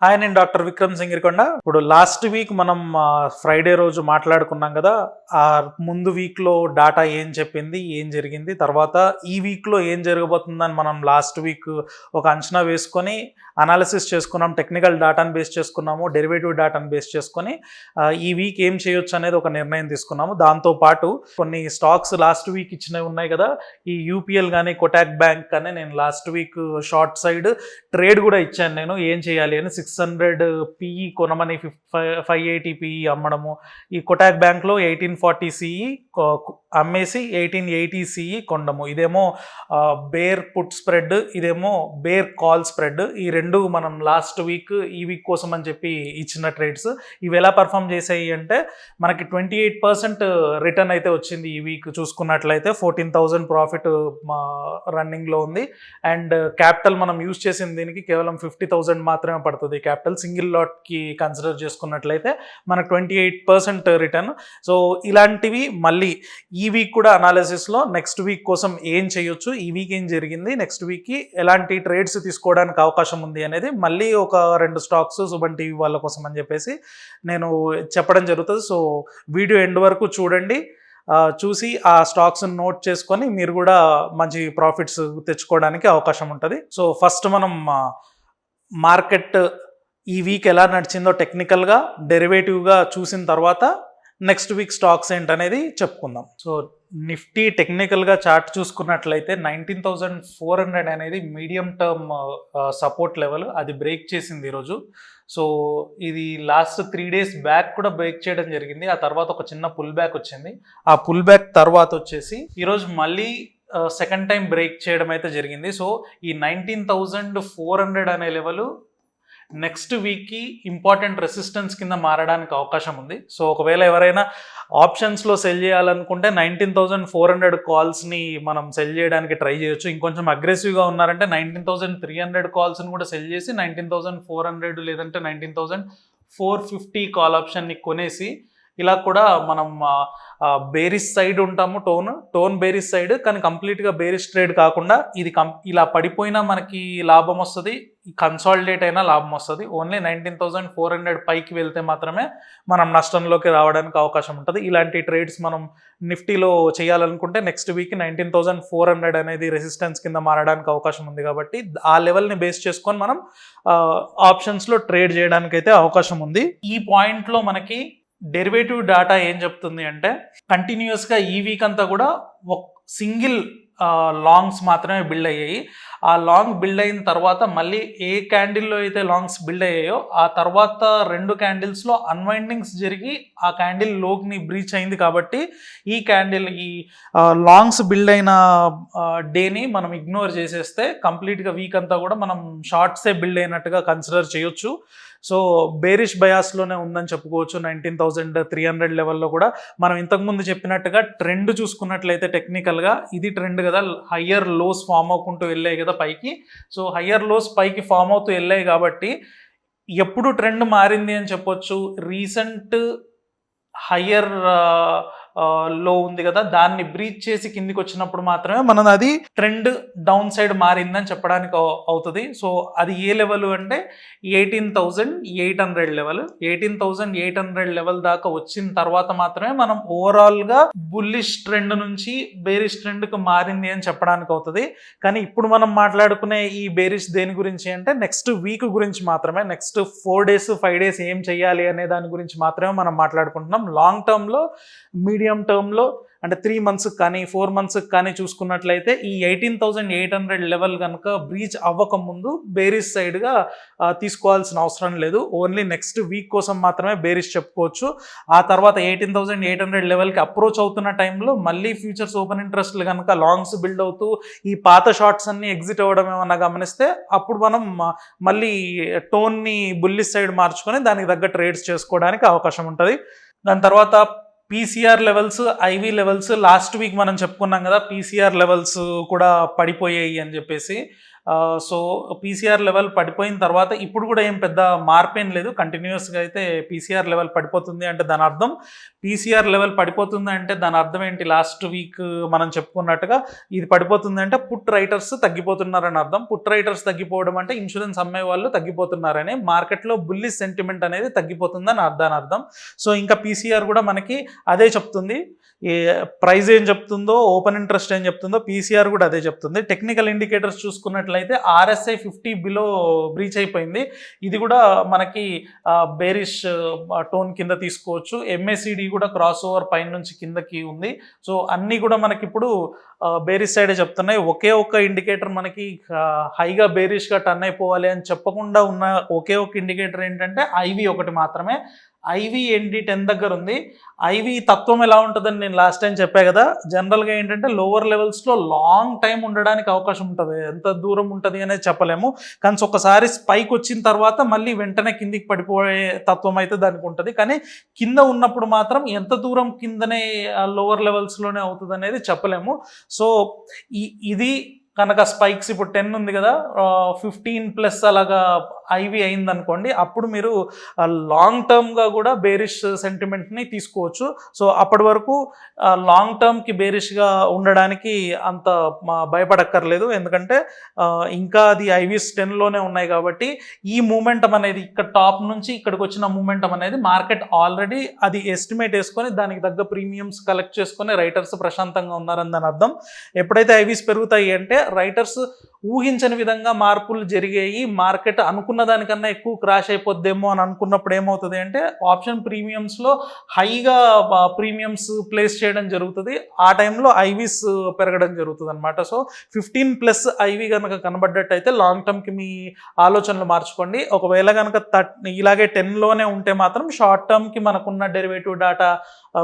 Hi, నేను doctor Vikram Singirikonda. ఇప్పుడు last week మనం ఫ్రైడే రోజు మాట్లాడుకున్నాం కదా. ఆ ముందు వీక్లో డాటా ఏం చెప్పింది, ఏం జరిగింది, తర్వాత ఈ వీక్లో ఏం జరగబోతుందని మనం లాస్ట్ వీక్ ఒక అంచనా వేసుకొని అనాలిసిస్ చేసుకున్నాం. టెక్నికల్ డాటాను బేస్ చేసుకున్నాము, డెరివేటివ్ డాటాను బేస్ చేసుకొని ఈ వీక్ ఏం చేయొచ్చు అనేది ఒక నిర్ణయం తీసుకున్నాము. దాంతోపాటు కొన్ని స్టాక్స్ లాస్ట్ వీక్ ఇచ్చినవి ఉన్నాయి కదా, ఈ యూపీఎల్ కానీ కొటాక్ బ్యాంక్ కానీ నేను last week short side trade కూడా ఇచ్చాను. నేను ఏం చేయాలి అని 600 పిఈ కొనమని 580 పిఈ అమ్మడము, ఈ కొటాక్ బ్యాంక్లో 1840 సిఈ అమ్మేసి 1880 సిఈ కొనడము. ఇదేమో బేర్ పుట్ స్ప్రెడ్, ఇదేమో బేర్ కాల్ స్ప్రెడ్. ఈ రెండు మనం లాస్ట్ వీక్ ఈ వీక్ కోసం అని చెప్పి ఇచ్చిన ట్రేడ్స్. ఇవి ఎలా పర్ఫామ్ చేసాయి అంటే మనకి 28% రిటర్న్ అయితే వచ్చింది. ఈ వీక్ చూసుకున్నట్లయితే 14,000 ప్రాఫిట్ రన్నింగ్లో ఉంది. అండ్ క్యాపిటల్ మనం యూజ్ చేసిన దీనికి కేవలం 50,000 మాత్రమే పడుతుంది. క్యాపిటల్ సింగిల్ లాట్కి కన్సిడర్ చేసుకున్నట్లయితే మనకు 28% రిటర్న్. సో ఇలాంటివి మళ్ళీ ఈ వీక్ కూడా అనాలిసిస్లో నెక్స్ట్ వీక్ కోసం ఏం చేయొచ్చు, ఈ వీక్ ఏం జరిగింది, నెక్స్ట్ వీక్కి ఎలాంటి ట్రేడ్స్ తీసుకోవడానికి అవకాశం ఉంది అనేది మళ్ళీ ఒక 2 స్టాక్స్ సుమన్ టీవీ వాళ్ళ కోసం అని చెప్పేసి నేను చెప్పడం జరుగుతుంది. సో వీడియో ఎండ్ వరకు చూడండి. చూసి ఆ స్టాక్స్ నోట్ చేసుకొని మీరు కూడా మంచి ప్రాఫిట్స్ తెచ్చుకోవడానికి అవకాశం ఉంటుంది. సో ఫస్ట్ మనం మార్కెట్ ఈ వీక్ ఎలా నడిచిందో టెక్నికల్గా, డెరివేటివ్గా చూసిన తర్వాత నెక్స్ట్ వీక్ స్టాక్స్ ఏంటనేది చెప్పుకుందాం. సో నిఫ్టీ టెక్నికల్గా చార్ట్ చూసుకున్నట్లయితే 19,400 అనేది మీడియం టర్మ్ సపోర్ట్ లెవెల్, అది బ్రేక్ చేసింది ఈరోజు. సో ఇది లాస్ట్ 3 days బ్యాక్ కూడా బ్రేక్ చేయడం జరిగింది. ఆ తర్వాత ఒక చిన్న పుల్ బ్యాక్ వచ్చింది. ఆ పుల్ బ్యాక్ తర్వాత వచ్చేసి ఈరోజు మళ్ళీ సెకండ్ టైం బ్రేక్ చేయడం అయితే జరిగింది. సో ఈ 19,400 అనే లెవెల్ నెక్స్ట్ వీక్కి ఇంపార్టెంట్ రెసిస్టెన్స్ కింద మారడానికి అవకాశం ఉంది. సో ఒకవేళ ఎవరైనా ఆప్షన్స్లో సెల్ చేయాలనుకుంటే 19,400 కాల్స్ని మనం సెల్ చేయడానికి ట్రై చేయొచ్చు. ఇంకొంచెం అగ్రెసివ్గా ఉన్నారంటే 19,300 కాల్స్ని కూడా సెల్ చేసి 19,400 లేదంటే 19,450 కాల్ ఆప్షన్ని కొనేసి ఇలా కూడా మనం బేరిష్ సైడ్ ఉంటాము. టోన్ బేరిష్ సైడ్, కానీ కంప్లీట్గా బేరిష్ ట్రేడ్ కాకుండా ఇది ఇలా పడిపోయినా మనకి లాభం వస్తుంది, కన్సాలిడేట్ అయినా లాభం వస్తుంది. ఓన్లీ 19,400 పైకి వెళ్తే మాత్రమే మనం నష్టంలోకి రావడానికి అవకాశం ఉంటుంది. ఇలాంటి ట్రేడ్స్ మనం నిఫ్టీలో చేయాలనుకుంటే నెక్స్ట్ వీక్ 19,400 అనేది రెసిస్టెన్స్ కింద మారడానికి అవకాశం ఉంది. కాబట్టి ఆ లెవెల్ని బేస్ చేసుకొని మనం ఆప్షన్స్లో ట్రేడ్ చేయడానికి అయితే అవకాశం ఉంది. ఈ పాయింట్లో మనకి డెరివేటివ్ డాటా ఏం చెప్తుంది అంటే కంటిన్యూస్గా ఈ వీక్ అంతా కూడా సింగిల్ లాంగ్స్ మాత్రమే బిల్డ్ అయ్యాయి. ఆ లాంగ్ బిల్డ్ అయిన తర్వాత మళ్ళీ ఏ క్యాండిల్లో అయితే లాంగ్స్ బిల్డ్ అయ్యాయో ఆ తర్వాత 2 క్యాండిల్స్లో అన్వైండింగ్స్ జరిగి ఆ క్యాండిల్ లోకి బ్రీచ్ అయింది. కాబట్టి ఈ క్యాండిల్ ఈ లాంగ్స్ బిల్డ్ అయిన డేని మనం ఇగ్నోర్ చేసేస్తే కంప్లీట్గా వీక్ అంతా కూడా మనం షార్ట్సే బిల్డ్ అయినట్టుగా కన్సిడర్ చేయొచ్చు. సో బేరిష్ బయాస్లోనే ఉందని చెప్పుకోవచ్చు. 19,300 లెవెల్లో కూడా మనం ఇంతకుముందు చెప్పినట్టుగా ట్రెండ్ చూసుకున్నట్లయితే టెక్నికల్గా ఇది ట్రెండ్ కదా, హయ్యర్ లోస్ ఫామ్ అవ్వకుంటూ వెళ్ళాయి కదా పైకి. సో హయ్యర్ లోస్ పైకి ఫామ్ అవుతూ వెళ్ళాయి కాబట్టి ఎప్పుడు ట్రెండ్ మారింది అని చెప్పొచ్చు. రీసెంట్ హయ్యర్ లో ఉంది కదా, దాన్ని బ్రీచ్ చేసి కిందికి వచ్చినప్పుడు మాత్రమే మనం అది ట్రెండ్ డౌన్ సైడ్ మారిందని చెప్పడానికి అవుతుంది. సో అది ఏ లెవెల్ అంటే 18,800 లెవెల్. 18,800 లెవెల్ దాకా వచ్చిన తర్వాత మాత్రమే మనం ఓవరాల్గా బుల్లిష్ ట్రెండ్ నుంచి బేరిష్ ట్రెండ్కి మారింది అని చెప్పడానికి అవుతుంది. కానీ ఇప్పుడు మనం మాట్లాడుకునే ఈ బేరిష్ దేని గురించి అంటే నెక్స్ట్ వీక్ గురించి మాత్రమే. నెక్స్ట్ 4 days 5 days ఏం చెయ్యాలి అనే దాని గురించి మాత్రమే మనం మాట్లాడుకుంటున్నాం. లాంగ్ టర్మ్లో, మీడియం టర్మ్లో అంటే 3 months కానీ 4 months కానీ చూసుకున్నట్లయితే ఈ 18,800 లెవెల్ కనుక బ్రీచ్ అవ్వకముందు బేరిష్ సైడ్గా తీసుకోవాల్సిన అవసరం లేదు. ఓన్లీ నెక్స్ట్ వీక్ కోసం మాత్రమే బేరిష్ చెప్పుకోవచ్చు. ఆ తర్వాత 18,800 లెవెల్కి అప్రోచ్ అవుతున్న టైంలో మళ్ళీ ఫ్యూచర్స్ ఓపెన్ ఇంట్రెస్ట్లు కనుక లాంగ్స్ బిల్డ్ అవుతూ ఈ పాత షార్ట్స్ అన్ని ఎగ్జిట్ అవ్వడం ఏమన్నా గమనిస్తే అప్పుడు మనం మళ్ళీ టోన్ని బుల్లిష్ సైడ్ మార్చుకొని దానికి తగ్గ ట్రేడ్స్ చేసుకోవడానికి అవకాశం ఉంటుంది. దాని తర్వాత PCR levels, ivy levels last week మనం చెప్పుకున్నాం కదా, పీసీఆర్ లెవెల్స్ కూడా పడిపోయాయి అని చెప్పేసి. సో పీసీఆర్ లెవెల్ పడిపోయిన తర్వాత ఇప్పుడు కూడా ఏం పెద్ద మార్పేం లేదు, కంటిన్యూస్గా అయితే పీసీఆర్ లెవెల్ పడిపోతుంది అంటే దాని అర్థం పీసీఆర్ లెవెల్ పడిపోతుంది అంటే దాని అర్థం ఏంటి? లాస్ట్ వీక్ మనం చెప్పుకున్నట్టుగా ఇది పడిపోతుంది అంటే పుట్ రైటర్స్ తగ్గిపోతున్నారని అర్థం. పుట్ రైటర్స్ తగ్గిపోవడం అంటే ఇన్సూరెన్స్ అమ్మే వాళ్ళు తగ్గిపోతున్నారని, మార్కెట్లో బుల్లిష్ సెంటిమెంట్ అనేది తగ్గిపోతుందని దాని అర్థం. సో ఇంకా పీసీఆర్ కూడా మనకి అదే చెప్తుంది. ఈ ప్రైస్ ఏం చెప్తుందో, ఓపెన్ ఇంట్రెస్ట్ ఏం చెప్తుందో పీసీఆర్ కూడా అదే చెప్తుంది. టెక్నికల్ ఇండికేటర్స్ చూసుకున్నట్లయితే RSI 50 బిలో బ్రీచ్ అయిపోయింది. ఇది కూడా మనకి బేరిష్ టోన్ కింద తీసుకోవచ్చు. MACD కూడా క్రాస్ ఓవర్ పైన నుంచి కిందకి ఉంది. సో అన్నీ కూడా మనకి ఇప్పుడు బేరిష్ సైడే చెప్తున్నాయి. ఒకే ఒక్క ఇండికేటర్ మనకి హైగా బేరిష్గా టర్న్ అయిపోవాలి అని చెప్పకుండా ఉన్న ఒకే ఒక ఇండికేటర్ ఏంటంటే ఐవి ఒకటి మాత్రమే. ఐవి ND10 దగ్గర ఉంది. ఐవి తత్వం ఎలా ఉంటుందని నేను లాస్ట్ టైం చెప్పా కదా. జనరల్గా ఏంటంటే లోవర్ లెవెల్స్లో లాంగ్ టైం ఉండడానికి అవకాశం ఉంటుంది, ఎంత దూరం ఉంటుంది అనేది చెప్పలేము. కానీ ఒకసారి స్పైక్ వచ్చిన తర్వాత మళ్ళీ వెంటనే కిందికి పడిపోయే తత్వం అయితే దానికి ఉంటుంది. కానీ కింద ఉన్నప్పుడు మాత్రం ఎంత దూరం కిందనే లోవర్ లెవెల్స్లోనే అవుతుంది అనేది చెప్పలేము. సో ఇది కనుక స్పైక్స్ ఇప్పుడు 10 ఉంది కదా, 15+ అలాగా ఐవి అయిందనుకోండి, అప్పుడు మీరు లాంగ్ టర్మ్గా కూడా బేరిష్ సెంటిమెంట్ని తీసుకోవచ్చు. సో అప్పటి వరకు లాంగ్ టర్మ్కి బేరిష్గా ఉండడానికి అంత భయపడక్కర్లేదు, ఎందుకంటే ఇంకా అది ఐవీస్ 10లోనే ఉన్నాయి కాబట్టి ఈ మూమెంటం అనేది ఇక్కడ టాప్ నుంచి ఇక్కడికి వచ్చిన మూమెంటం అనేది మార్కెట్ ఆల్రెడీ అది ఎస్టిమేట్ వేసుకొని దానికి తగ్గ ప్రీమియమ్స్ కలెక్ట్ చేసుకొని రైటర్స్ ప్రశాంతంగా ఉన్నారని దాని అర్థం. ఎప్పుడైతే ఐవీస్ పెరుగుతాయి అంటే రైటర్స్ ఊహించని విధంగా మార్పులు జరిగాయి, మార్కెట్ అనుకున్న దానికన్నా ఎక్కువ క్రాష్ అయిపోద్దేమో అని అనుకున్నప్పుడు ఏమవుతుంది అంటే ఆప్షన్ ప్రీమియమ్స్లో హైగా ప్రీమియమ్స్ ప్లేస్ చేయడం జరుగుతుంది. ఆ టైంలో ఐవీస్ పెరగడం జరుగుతుంది అనమాట. సో 15+ ఐవి కనుక కనబడ్డట్టయితే లాంగ్ టర్మ్కి మీ ఆలోచనలు మార్చుకోండి. ఒకవేళ కనుక ఇలాగే 10లోనే ఉంటే మాత్రం షార్ట్ టర్మ్కి మనకున్న డెరివేటివ్ డాటా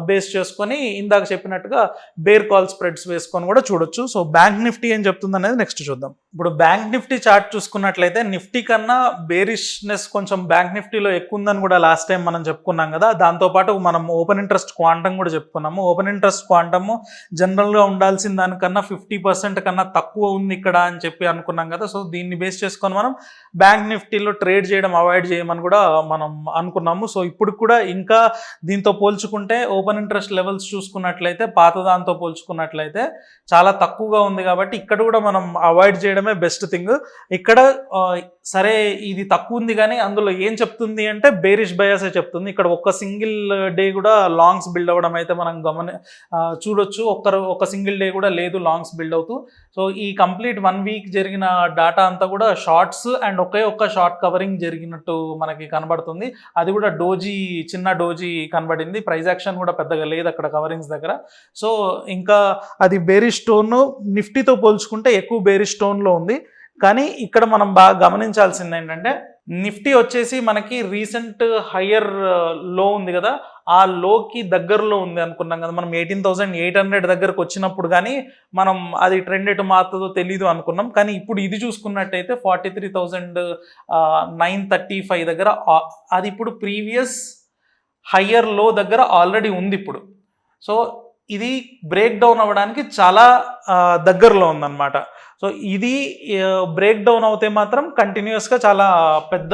బేస్ చేసుకొని ఇందాక చెప్పినట్టుగా బేర్ కాల్ స్ప్రెడ్స్ వేసుకొని కూడా చూడొచ్చు. సో బ్యాంక్ నిఫ్టీ ఏం చెప్తుంది అనేది నెక్స్ట్ చూద్దాం. ఇప్పుడు బ్యాంక్ నిఫ్టీ చార్ట్ చూసుకున్నట్లయితే నిఫ్టీ కన్నా బేరిష్నెస్ కొంచెం బ్యాంక్ నిఫ్టీలో ఎక్కువ ఉందని కూడా లాస్ట్ టైం మనం చెప్పుకున్నాం కదా. దాంతోపాటు మనం ఓపెన్ ఇంట్రెస్ట్ క్వాంటమ్ కూడా చెప్పుకున్నాము. ఓపెన్ ఇంట్రెస్ట్ క్వాంటమ్ జనరల్గా ఉండాల్సిన దానికన్నా 50% కన్నా తక్కువ ఉంది ఇక్కడ అని చెప్పి అనుకున్నాం కదా. సో దీన్ని బేస్ చేసుకొని మనం బ్యాంక్ నిఫ్టీలో ట్రేడ్ చేయడం అవాయిడ్ చేయమని కూడా మనం అనుకున్నాము. సో ఇప్పుడు కూడా ఇంకా దీంతో పోల్చుకుంటే ఓపెన్ ఇంట్రెస్ట్ లెవెల్స్ చూసుకున్నట్లయితే పాత దాంతో పోల్చుకున్నట్లయితే చాలా తక్కువగా ఉంది కాబట్టి ఇక్కడ కూడా మనం అవాయిడ్ చేయడమే బెస్ట్ థింగ్. ఇక్కడ సరే ఇది తక్కువ ఉంది కానీ అందులో ఏం చెప్తుంది అంటే బేరిష్ బయాసే చెప్తుంది. ఇక్కడ ఒక్క సింగిల్ డే కూడా లాంగ్స్ బిల్డ్ అవ్వడం అయితే మనం చూడొచ్చు. ఒక సింగిల్ డే కూడా లేదు లాంగ్స్ బిల్డ్ అవుతూ. సో ఈ కంప్లీట్ 1 వీక్ జరిగిన డాటా అంతా కూడా షార్ట్స్ అండ్ ఒకే ఒక్క షార్ట్ కవరింగ్ జరిగినట్టు మనకి కనబడుతుంది. అది కూడా చిన్న డోజీ కనబడింది. ప్రైస్ యాక్షన్ కూడా పెద్దగా లేదు అక్కడ కవరింగ్స్ దగ్గర. సో ఇంకా అది బేరిష్ టోన్ నిఫ్టీతో పోల్చుకుంటే ఎక్కువ బేరిష్ టోన్లో ఉంది. కానీ ఇక్కడ మనం బాగా గమనించాల్సింది ఏంటంటే నిఫ్టీ వచ్చేసి మనకి రీసెంట్ హయ్యర్ లో ఉంది కదా, ఆ లోకి దగ్గరలో ఉంది అనుకున్నాం కదా. మనం 18,800 దగ్గరకు వచ్చినప్పుడు కానీ మనం అది ట్రెండ్ ఎటు మారుతుందో తెలీదు అనుకున్నాం. కానీ ఇప్పుడు ఇది చూసుకున్నట్టయితే 43,935 దగ్గర అది ఇప్పుడు ప్రీవియస్ హయ్యర్ లో దగ్గర ఆల్రెడీ ఉంది ఇప్పుడు. సో ఇది బ్రేక్ డౌన్ అవ్వడానికి చాలా దగ్గరలో ఉందన్నమాట. సో ఇది బ్రేక్ డౌన్ అవుతే మాత్రం కంటిన్యూస్గా చాలా పెద్ద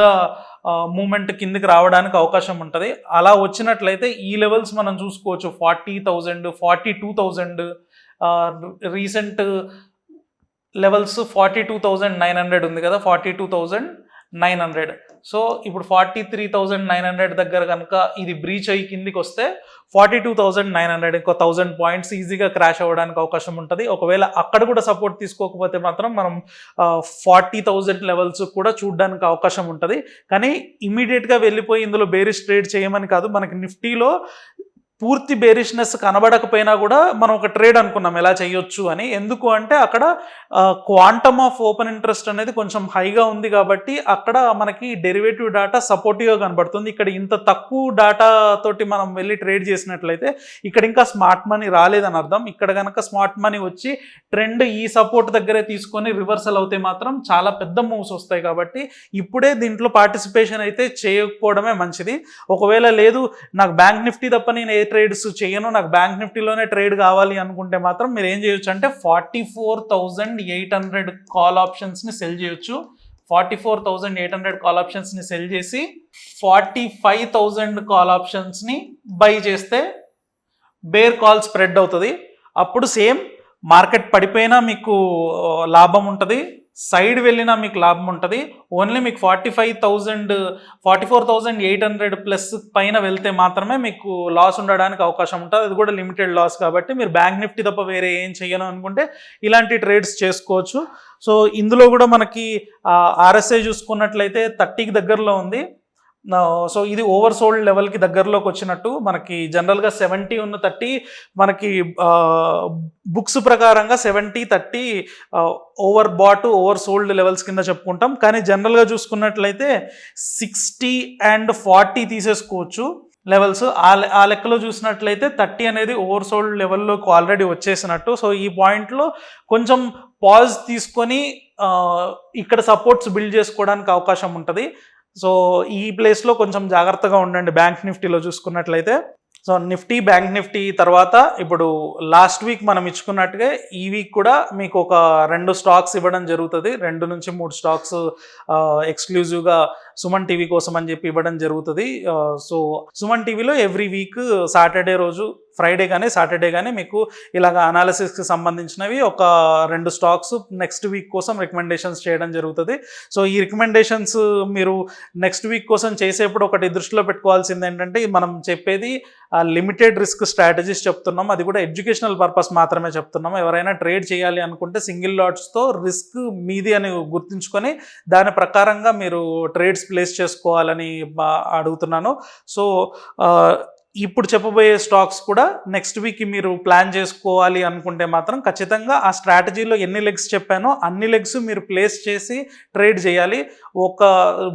మూమెంట్ కిందికి రావడానికి అవకాశం ఉంటుంది. అలా వచ్చినట్లయితే ఈ లెవెల్స్ మనం చూసుకోవచ్చు. 40,000, 42,000 రీసెంట్ లెవెల్స్ 42,900 ఉంది కదా, 42,900. సో ఇప్పుడు 43,900 దగ్గర కనుక ఇది బ్రీచ్ అయ్యి కిందికి వస్తే 42,900 ఇంకో 1000 పాయింట్స్ ఈజీగా క్రాష్ అవ్వడానికి అవకాశం ఉంటుంది. ఒకవేళ అక్కడ కూడా సపోర్ట్ తీసుకోకపోతే మాత్రం మనం 40,000 లెవెల్స్ కూడా చూడడానికి అవకాశం ఉంటుంది. కానీ ఇమీడియట్గా వెళ్ళిపోయి ఇందులో బేరిష్ ట్రేడ్ చేయమని కాదు, మనకి నిఫ్టీలో పూర్తి బేరిష్నెస్ కనబడకపోయినా కూడా మనం ఒక ట్రేడ్ అనుకున్నాం ఎలా చేయొచ్చు అని. ఎందుకు అంటే అక్కడ క్వాంటమ్ ఆఫ్ ఓపెన్ ఇంట్రెస్ట్ అనేది కొంచెం హైగా ఉంది కాబట్టి అక్కడ మనకి డెరివేటివ్ డాటా సపోర్టివ్గా కనబడుతుంది. ఇక్కడ ఇంత తక్కువ డాటా తోటి మనం వెళ్ళి ట్రేడ్ చేసినట్లయితే ఇక్కడ ఇంకా స్మార్ట్ మనీ రాలేదని అర్థం. ఇక్కడ కనుక స్మార్ట్ మనీ వచ్చి ట్రెండ్ ఈ సపోర్ట్ దగ్గరే తీసుకొని రివర్సల్ అవుతే మాత్రం చాలా పెద్ద మూవ్స్ వస్తాయి. కాబట్టి ఇప్పుడే దీంట్లో పార్టిసిపేషన్ అయితే చేయకపోవడమే మంచిది. ఒకవేళ లేదు నాకు బ్యాంక్ నిఫ్టీ తప్ప నేను ట్రేడ్స్ చేయను, నాకు బ్యాంక్ నిఫ్టీలోనే ట్రేడ్ కావాలి అనుకుంటే మాత్రం మీరు ఏం చేయొచ్చు అంటే 44,800 కాల్ ఆప్షన్స్ని సెల్ చేయొచ్చు. 44,800 కాల్ ఆప్షన్స్ని సెల్ చేసి 45,000 కాల్ ఆప్షన్స్ని బై చేస్తే బేర్ కాల్ స్ప్రెడ్ అవుతుంది. అప్పుడు సేమ్ మార్కెట్ పడిపోయినా మీకు లాభం ఉంటుంది, సైడ్ వెళ్ళినా మీకు లాభం ఉంటుంది. ఓన్లీ మీకు 44,800 ప్లస్ పైన వెళ్తే మాత్రమే మీకు లాస్ ఉండడానికి అవకాశం ఉంటుంది. అది కూడా లిమిటెడ్ లాస్ కాబట్టి మీరు బ్యాంక్ నిఫ్టీ తప్ప వేరే ఏం చేయను అనుకుంటే ఇలాంటి ట్రేడ్స్ చేసుకోవచ్చు. సో ఇందులో కూడా మనకి RSI చూసుకున్నట్లయితే 30కి దగ్గరలో ఉంది. సో ఇది ఓవర్ సోల్డ్ లెవెల్కి దగ్గరలోకి వచ్చినట్టు. మనకి జనరల్గా 70 ఉన్న 30 మనకి బుక్స్ ప్రకారంగా 70-30 over bat over sold levels కింద చెప్పుకుంటాం. కానీ జనరల్గా చూసుకున్నట్లయితే 60 and 40 తీసేసుకోవచ్చు లెవెల్స్. ఆ లెక్కలో చూసినట్లయితే 30 అనేది ఓవర్ సోల్డ్ లెవెల్లోకి ఆల్రెడీ వచ్చేసినట్టు. సో ఈ పాయింట్లో కొంచెం పాజ్ తీసుకొని ఇక్కడ సపోర్ట్స్ బిల్డ్ చేసుకోవడానికి అవకాశం ఉంటుంది. సో ఈ ప్లేస్లో కొంచెం జాగ్రత్తగా ఉండండి బ్యాంక్ నిఫ్టీలో చూసుకున్నట్లయితే. సో నిఫ్టీ, బ్యాంక్ నిఫ్టీ తర్వాత ఇప్పుడు లాస్ట్ వీక్ మనం ఇచ్చుకున్నట్టుగా ఈ వీక్ కూడా మీకు ఒక 2 స్టాక్స్ ఇవ్వడం జరుగుతుంది. 2 నుంచి 3 స్టాక్స్ ఎక్స్క్లూజివ్గా సుమన్ టీవీ కోసం అని చెప్పి ఇవ్వడం జరుగుతుంది. సో సుమన్ టీవీలో ఎవ్రీ వీక్ సాటర్డే రోజు, ఫ్రైడే కానీ సాటర్డే కానీ మీకు ఇలాగ అనాలిసిస్కి సంబంధించినవి ఒక 2 స్టాక్స్ నెక్స్ట్ వీక్ కోసం రికమెండేషన్స్ చేయడం జరుగుతుంది. సో ఈ రికమెండేషన్స్ మీరు నెక్స్ట్ వీక్ కోసం చేసేప్పుడు ఒకటి దృష్టిలో పెట్టుకోవాల్సింది ఏంటంటే, మనం చెప్పేది లిమిటెడ్ రిస్క్ స్ట్రాటజీస్ చెప్తున్నాం, అది కూడా ఎడ్యుకేషనల్ పర్పస్ మాత్రమే చెప్తున్నాం. ఎవరైనా ట్రేడ్ చేయాలి అనుకుంటే సింగిల్ లాట్స్తో రిస్క్ మీది అని గుర్తుంచుకొని దాని ప్రకారంగా మీరు ట్రేడ్స్ ప్లేస్ చేసుకోవాలని అడుగుతున్నాను. సో ఇప్పుడు చెప్పబోయే స్టాక్స్ కూడా నెక్స్ట్ వీక్ మీరు ప్లాన్ చేసుకోవాలి అనుకుంటే మాత్రం ఖచ్చితంగా ఆ స్ట్రాటజీలో ఎన్ని లెగ్స్ చెప్పానో అన్ని లెగ్స్ మీరు ప్లేస్ చేసి ట్రేడ్ చేయాలి. ఒక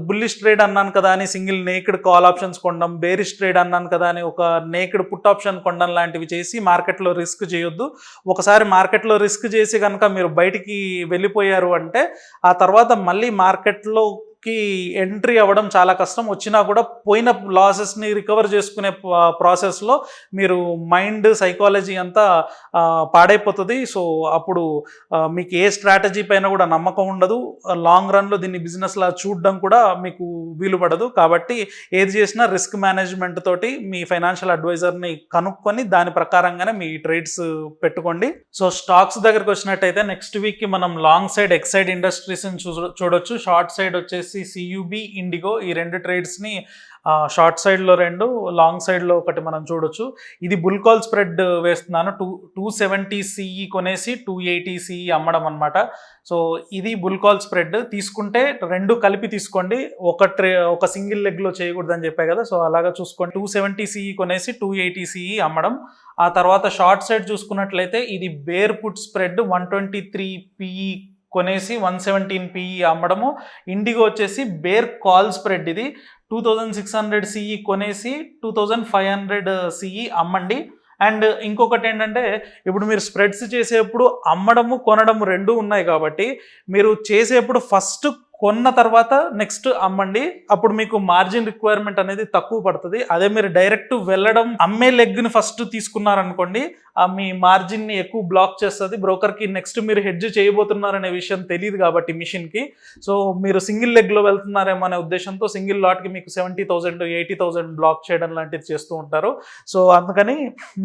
బుల్లిష్ ట్రేడ్ అన్నాను కదా అని సింగిల్ నేకెడ్ కాల్ ఆప్షన్స్ కొనడం, బేరిష్ ట్రేడ్ అన్నాను కదా అని ఒక నేకెడ్ పుట్ ఆప్షన్ కొనడం లాంటివి చేసి మార్కెట్లో రిస్క్ చేయొద్దు. ఒకసారి మార్కెట్లో రిస్క్ చేసి కనుక మీరు బయటికి వెళ్ళిపోయారు అంటే ఆ తర్వాత మళ్ళీ మార్కెట్లో ఎంట్రీ అవ్వడం చాలా కష్టం. వచ్చినా కూడా పోయిన లాసెస్ని రికవర్ చేసుకునే ప్రాసెస్లో మీరు మైండ్ సైకాలజీ అంతా పాడైపోతుంది. సో అప్పుడు మీకు ఏ స్ట్రాటజీ పైన కూడా నమ్మకం ఉండదు. లాంగ్ రన్లో దీన్ని బిజినెస్లా చూడడం కూడా మీకు వీలు పడదు. కాబట్టి ఏది చేసినా రిస్క్ మేనేజ్మెంట్ తోటి మీ ఫైనాన్షియల్ అడ్వైజర్ని కనుక్కొని దాని ప్రకారంగానే మీ ట్రేడ్స్ పెట్టుకోండి. సో స్టాక్స్ దగ్గరికి వచ్చినట్టయితే నెక్స్ట్ వీక్కి మనం లాంగ్ సైడ్ ఎక్సైడ్ ఇండస్ట్రీస్ని చూడొచ్చు. షార్ట్ సైడ్ వచ్చేసి CUB, ఇండిగో, ఈ 2 ట్రేడ్స్ని షార్ట్ సైడ్లో 2, లాంగ్ సైడ్లో ఒకటి మనం చూడొచ్చు. ఇది బుల్ కాల్ స్ప్రెడ్ వేస్తున్నాను. 270 CE కొనేసి 280 CE అమ్మడం అనమాట. సో ఇది బుల్ కాల్ స్ప్రెడ్. తీసుకుంటే 2 కలిపి తీసుకోండి, ఒక సింగిల్ లెగ్లో చేయకూడదని చెప్పాయి కదా. సో అలాగా చూసుకోండి. 270 CE కొనేసి 280 CE అమ్మడం. ఆ తర్వాత షార్ట్ సైడ్ చూసుకున్నట్లయితే ఇది బేర్ పుట్ స్ప్రెడ్ 123 PE కొనేసి 117 PE అమ్మడము. ఇండిగో వచ్చేసి బేర్ కాల్ స్ప్రెడ్, ఇది 2600 CE కొనేసి 2500 CE అమ్మండి. అండ్ ఇంకొకటి ఏంటంటే, ఇప్పుడు మీరు స్ప్రెడ్స్ చేసేప్పుడు అమ్మడము కొనడము 2 ఉన్నాయి కాబట్టి మీరు చేసేప్పుడు ఫస్ట్ కొన్న తర్వాత నెక్స్ట్ అమ్మండి. అప్పుడు మీకు మార్జిన్ రిక్వైర్మెంట్ అనేది తక్కువ పడుతుంది. అదే మీరు డైరెక్ట్ వెళ్ళడం అమ్మే లెగ్ని ఫస్ట్ తీసుకున్నారనుకోండి, మీ మార్జిన్ని ఎక్కువ బ్లాక్ చేస్తుంది. బ్రోకర్కి నెక్స్ట్ మీరు హెడ్జ్ చేయబోతున్నారనే విషయం తెలియదు కాబట్టి మిషన్కి. సో మీరు సింగిల్ లెగ్లో వెళ్తున్నారేమో అనే ఉద్దేశంతో సింగిల్ లాట్కి మీకు 70,000 80,000 బ్లాక్ చేయడం లాంటిది చేస్తూ ఉంటారు. సో అందుకని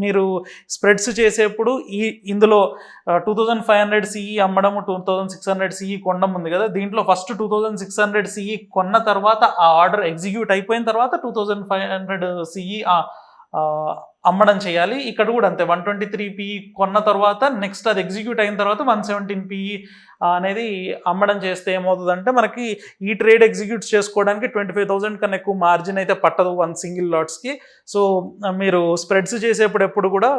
మీరు స్ప్రెడ్స్ చేసేప్పుడు ఇందులో 2500 CE అమ్మడము, 2600 CE కొనడం ఉంది కదా, దీంట్లో ఫస్ట్ 2600 CE కొన్న తర్వాత ఆ ఆర్డర్ ఎగ్జిక్యూట్ అయిపోయిన తర్వాత 2500 CE అమ్మడం చేయాలి. ఇక్కడ కూడా అంతే, 123 PE కొన్న తర్వాత నెక్స్ట్ అది ఎగ్జిక్యూట్ అయిన తర్వాత 117 PE అనేది అమ్మడం చేస్తే ఏమవుతుందంటే, మనకి ఈ ట్రేడ్ ఎగ్జిక్యూట్ చేసుకోవడానికి 25,000 కన్నా ఎక్కువ మార్జిన్ అయితే పట్టదు 1 సింగిల్ లాట్స్కి. సో మీరు స్ప్రెడ్స్ చేసేప్పుడు ఎప్పుడు కూడా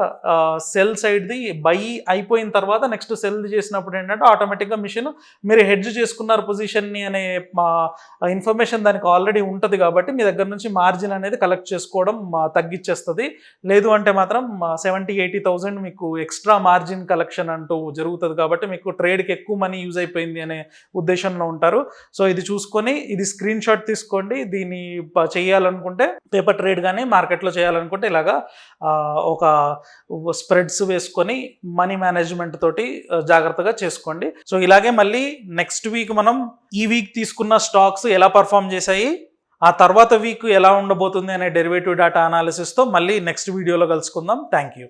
సెల్ సైడ్ది బై అయిపోయిన తర్వాత నెక్స్ట్ సెల్ చేసినప్పుడు ఏంటంటే ఆటోమేటిక్గా మిషన్ మీరు హెడ్జ్ చేసుకున్నారు పొజిషన్ని అనే ఇన్ఫర్మేషన్ దానికి ఆల్రెడీ ఉంటుంది కాబట్టి మీ దగ్గర నుంచి మార్జిన్ అనేది కలెక్ట్ చేసుకోవడం తగ్గించేస్తుంది. లేదు అంటే మాత్రం 70,000-80,000 మీకు ఎక్స్ట్రా మార్జిన్ కలెక్షన్ అంటూ జరుగుతుంది కాబట్టి మీకు ట్రేడ్కి ఎక్కువ మనీ యూజ్ అయిపోయింది అనే ఉద్దేశంలో ఉంటారు. సో ఇది చూసుకొని ఇది స్క్రీన్ షాట్ తీసుకోండి. దీన్ని చేయాలనుకుంటే పేపర్ ట్రేడ్ కానీ మార్కెట్లో చేయాలనుకుంటే ఇలాగా ఒక స్ప్రెడ్స్ వేసుకొని మనీ మేనేజ్మెంట్ తోటి జాగ్రత్తగా చేసుకోండి. సో ఇలాగే మళ్ళీ నెక్స్ట్ వీక్ మనం ఈ వీక్ తీసుకున్న స్టాక్స్ ఎలా పర్ఫామ్ చేశాయి, ఆ తర్వాత వీక్ ఎలా ఉండబోతుంది అనే డెరివేటివ్ డేటా అనాలిసిస్తో మళ్ళీ నెక్స్ట్ వీడియోలో కలుసుకుందాం. Thank you.